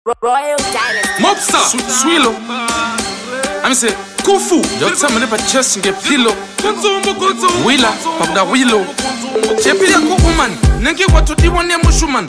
Royal Dynasty. Mobster, Swilo. I'm say Kufu. Just tell me never chest and get pillow. Willa, Pabda Willow. Chepia Kukuman. Nengi watu diwane mushuman.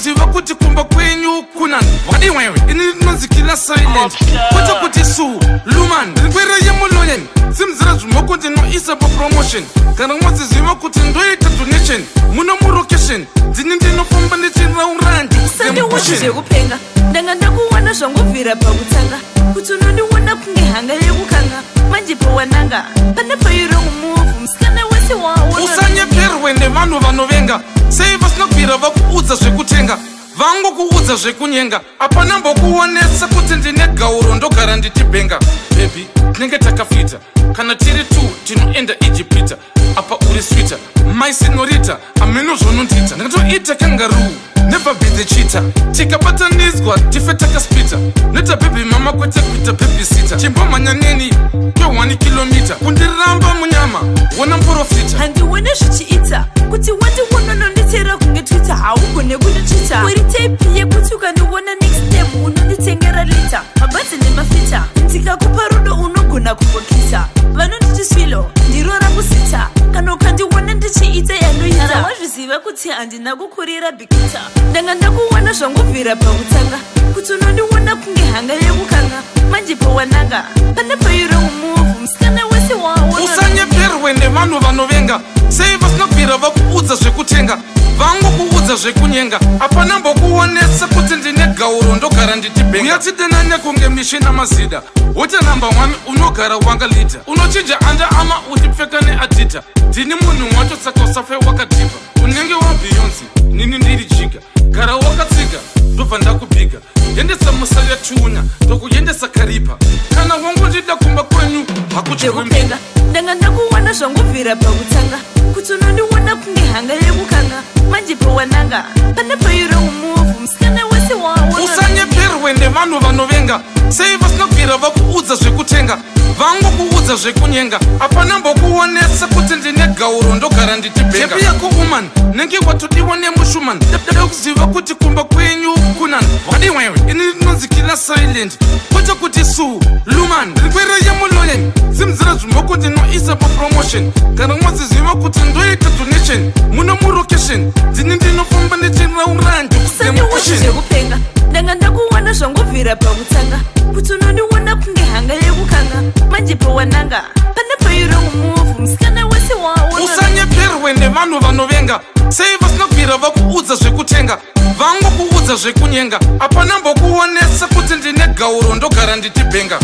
Ziva kuti kumba kwenyu kunan. Wadi wewe. Ini nozikila silent. Kwata kuti su. Luman. Kwera yemuloyen. Simziraju mokonde no isa po promotion. Kana mwazi ziva kuti ndoye donation. Muna murokeshen. Zinindi no fomba nitin raunranju. Sande washije kupenga. Ndanga kuwana shongo vira pa kutanga. Kutunoni wana kungehanga yekukanga. Manje po wananga. Pane pa yiro umuvu. Msikana wese wawana. Usanye peru wende manu vanovenga. Sei vasina kuvira vakuudza zvekutenga. Vangu kuudza zvekunyenga. Apana mbokuonesa kuti ndine gauro ndogara nditibhenga. Baby, tinenge takafita. Kana tiri tu tinoenda Ijipita. Apa uri sweeter. My senorita, ameno zvonondita. Ndakatoita kangaroo. Never be the cheater. Tikapata nizwa, tife takaspita. Neta baby mama kwete kuita babysitter. Chimbo manyaneni, kyo 1 kilometer. Kundiramba munyama, wana mporofita. Handi wene shichiita. Kuti wandi wana nonditera kunge Twitter. Haugone kune Twitter. Kweri tape ye kuti ukaniwana next step. Unonditengera later. Mabati ni mafita. Tika kuparudo unogona kubokita. Vano ndichiswilo, ndirora kusita. Kano kandi wana ndichiita yandoita. Nara wazviziva kuti handina kukurira bikita. Ndanga kuwana shongo vira pa kutanga. Kuti unondiwana kunge hanga yekukanga. Manje po wananga. Pane pa yiro umuvu. Msikana wese wawana. Usanye peru wende manu vanovenga. Sei vasina kuvira vakuudza zvekutenga. Vangu kuudza zvekunyenga. Apana mbokuonesa kuti ndine gauro ndogara nditibhenga. Uyatidenanya kunge mishina mazida. Wota number 1 unogara wanga lita. Unochinja anda ama utipfeka neadita. Ndini munhu wacho saka usafe wakatipa. Unenge wa Beyonce, nini ndiri chiga. Gara wakatsiga, ndobva ndakubhiga. Yendesa musaya chunya, ndokuyendesa karipa. Kana wangu ndida kumba kwenyu, hakuchikupenga. Ndanga kuwana shongo vira pa kutanga. Kuti unondiwana kunge hanga yekukanga. Manje po wananga. Pane pa yiro umuvu. Msikana wese wawana. Usanye peru wende manu vanovenga. Sei vasina kuvira vakuudza zvekutenga. Vangu kuudza zvekunyenga. Apana mbokuonesa kuti ndine gauro ndogara nditibhenga. Chepi yako woman, nengi watodiwane mushuman. Dada kuziva kuti kumba kwenyu kunan. Wadi wewe, ini nozikila silent. Kwata kuti su, luman. Kwera yemuloyen. Simziraju mokonde no isa po promotion. Kana mwazi ziva kuti ndoita donation. Muna murokeshen. Zinindi no fomba nitin raunranju. Sande washije kupenga. Ndanga kuwana shongo vira pa kutanga. Kuti unondiwana kunge hanga yekukanga. Manje po wananga. Pane pa yiro umuvu. Msikana wese wawana. Usanye peru wende manu vanovenga. Sei vasina kuvira vakuudza zvekutenga. Vangu kuudza zvekunyenga. Apana mbokuonesa kuti ndine gauro ndogara nditibhenga.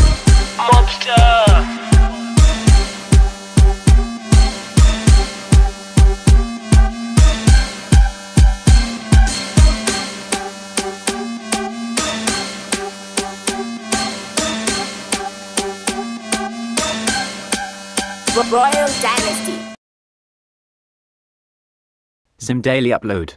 Mobster. Royal Dynasty. Zim Daily Upload.